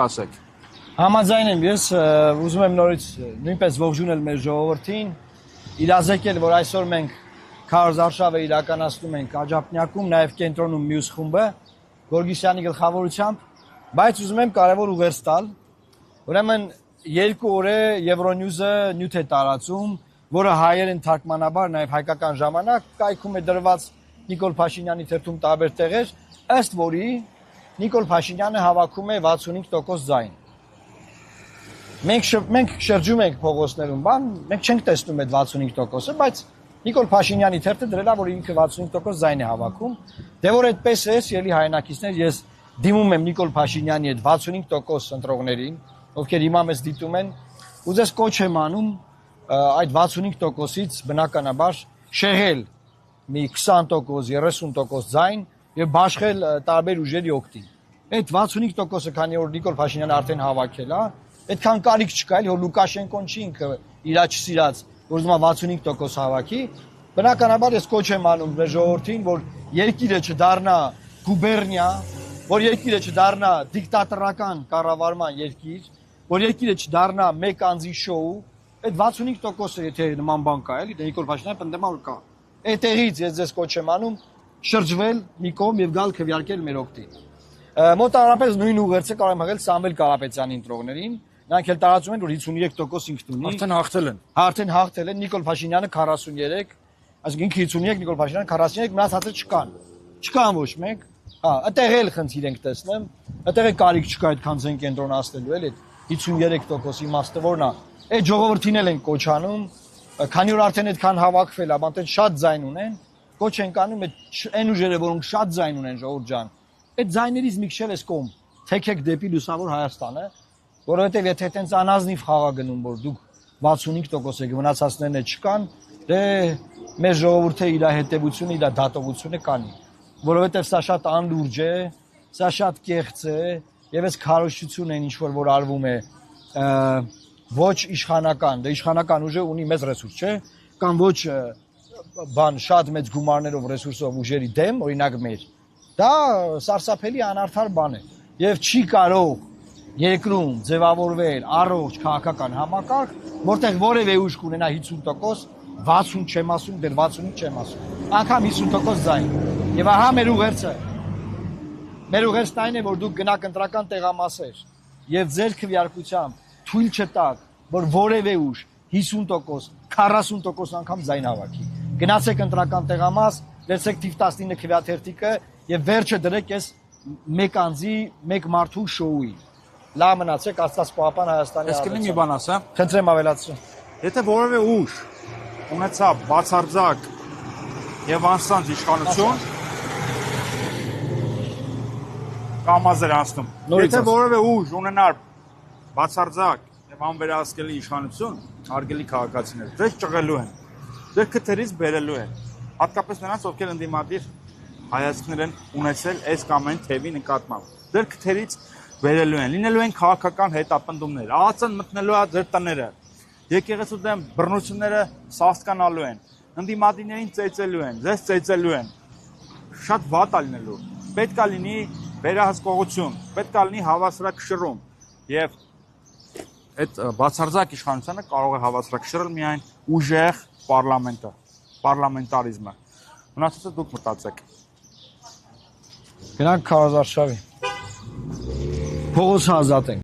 Ասեք։ Համաձայն եմ ես ուզում եմ նորից նույնպես ողջունել մեր ժողովրդին, իրազեկել, որ այսօր մենք քարոզարշավը իրականացնում ենք Աջափնյակում, նաև կենտրոնում մյուս խումբը, Գորգիսյանի գլխավորությամբ, բայց ուզում եմ կարևոր ուղերձ տալ, ուրեմն 2 օր է Euronews-ը նյութ է տարածում, որը հայերեն թարգմանաբար, նաև հայկական ժամանակ կայքում է դրված Նիկոլ Փաշինյանի թերթում տարբեր տեղեր, ըստ որի Նիկոլ Փաշինյանը հավաքում է 65% ձայն։ Մենք շրջում ենք փողոցներում, մենք չենք տեսնում այդ 65%-ը, բայց Նիկոլ Փաշինյանի թերթը դրել է, որ ինքը 65% ձայն է հավաքում։ Դե որ այդպես է, ելի հայրենակիցներ, ես դիմում եմ Նիկոլ Փաշինյանի այդ 65% ընտրողներին, ովքեր հիմա մեզ դիտում են, ու ձեզ կոչ եմ անում այդ 65%-ից բնականաբար շեղել մի 20%, 30% ձայն եւ բաշխել տարբեր ուժերի օգտին։ Այդ 65%-ը, քանի որ Նիկոլ Փաշինյանը արդեն հավաքել է, այդքան կարիք չկա, որ Լուկաշենկոն չի ինքը իր չսիրած, որ ուզում է 65% հավաքի։ Բնականաբար ես կոչ եմ անում մեր ժողովրդին, որ երկիրը չդառնա գուբերնիա, որ երկիրը չդառնա դիկտատորական կառավարման երկիր, որ երկիրը չդառնա մեկ անձի շոու։ Այդ 65%-ը եթե նման բան կա, էլի Նիկոլ Փաշինյանը պնդում է, որ կա։ Այդտեղից ես ձեզ կոչ եմ անում շրջվել մի կողմ եւ գալ քվեարկել մեր օգտին։ Մոտավորապես նույն ուղերձը կարող եմ հղել Սամվել Կարապետյանի ընտրողներին, նրանք էլ տարածում են, որ 53% ինքն ունի։ Արդեն հաղթել են։ Արդեն հաղթել են, Նիկոլ Փաշինյանը 43, այսինքն ինքը 53, Նիկոլ Փաշինյանը 43, մնացածը չկան։ Չկան ոչ մեկ։ Այդտեղ էլ խնդիր ենք տեսնում, այդտեղ է կարիք չկա այդքան ձեն կենտրոնացնելու, էլի 53% իմաստը որն է։ Այդ ժողովրդին էլ են կոչանում, քանի որ արդեն այդքան հավաքվել է, բանտեն շատ ձայն ունեն, կոչ ենք անում այն ուժերը, որոնք շատ ձայն ունեն, ժողովուրդ ջան, այդ ձայներից մի քիչ էս կողմ թեքեք դեպի լուսավոր Հայաստանը, որովհետև եթե այտենց անազնիվ խաղա գնում, որ դուք 65% եք, մնացածներն չկան, դե մեր ժողովուրդը իր հետևությունը, իր դատողությունը կանի, որովհետև սա շատ անլուրջ է, սա շատ կեղծ է, եւ այս քարոզչությունն այն ինչ որ արվում է ոչ իշխանական, դե իշխանական ուժը ունի մեծ ռեսուրս, չէ՞, կամ ոչ բան շատ մեծ գումարներով ռեսուրսով ուժերի դեմ, օրինակ մեր, դա սարսափելի անարդար բան է եւ չի կարող երկրում ձևավորվել առողջ քաղաքական համակարգ, որտեղ որևէ ուժ կունենա 50%, 60 չեմ ասում, դեռ 65 չեմ ասում, անգամ 50% ձայն։ Եվ ահա մեր ուղերձը։ Մեր ուղերձն այն է, որ դուք գնաք ընտրական տեղամասեր եւ ձեր քվեարկությամբ թույլ չտաք, որ որևէ ուժ 50%, 40% անգամ ձայն հավաքի։ Գնացեք ընտրական տեղամաս, վերցեք թիվ 19 քվեաթերթիկը եւ վերջը դրեք այս մեկ անձի, մեկ մարդու շոուի։ Լավ մնացեք, Աստված պահապան Հայաստանի։ Ես կլինի մի բան ասեմ։ Խնդրեմ ավելացրու։ Եթե որևէ ուժ ունեցա բացարձակ եւ անսանձ իշխանություն, կամազեր անցնում։ Եթե որևէ ուժ ունենար բացարձակ եւ անվերահսկելի իշխանություն, արգելի քաղաքացիներ, ձեզ ճղելու են, ձեր քթերից բերելու են, հատկապես նրանց, ովքեր ընդդիմադիր հայացքներ են ունեցել այս կամ այն թևի նկատմամբ, ձեր քթերից բերելու են, լինելու են քաղաքական հետապնդումներ, ԱԱԾ-ն մտնելու է ձեր տները, եկեղեցու դեմ բռնությունները սաստկանալու են, ընդդիմադիրներին ծեծելու են, ձեզ ծեծելու են, շատ վատ է լինելու, պետք է լինի վերահսկողություն, պետք է լինի հավասարակշռում եւ այդ բացարձակ իշխանությունը կարող է հավասարակշռել միայն ուժեղ պարլամենտը, պարլամենտարիզմը։ Մնացածը դուք մտածեք։ Գնանք քարոզարշավի։ Փողոցը ազատենք։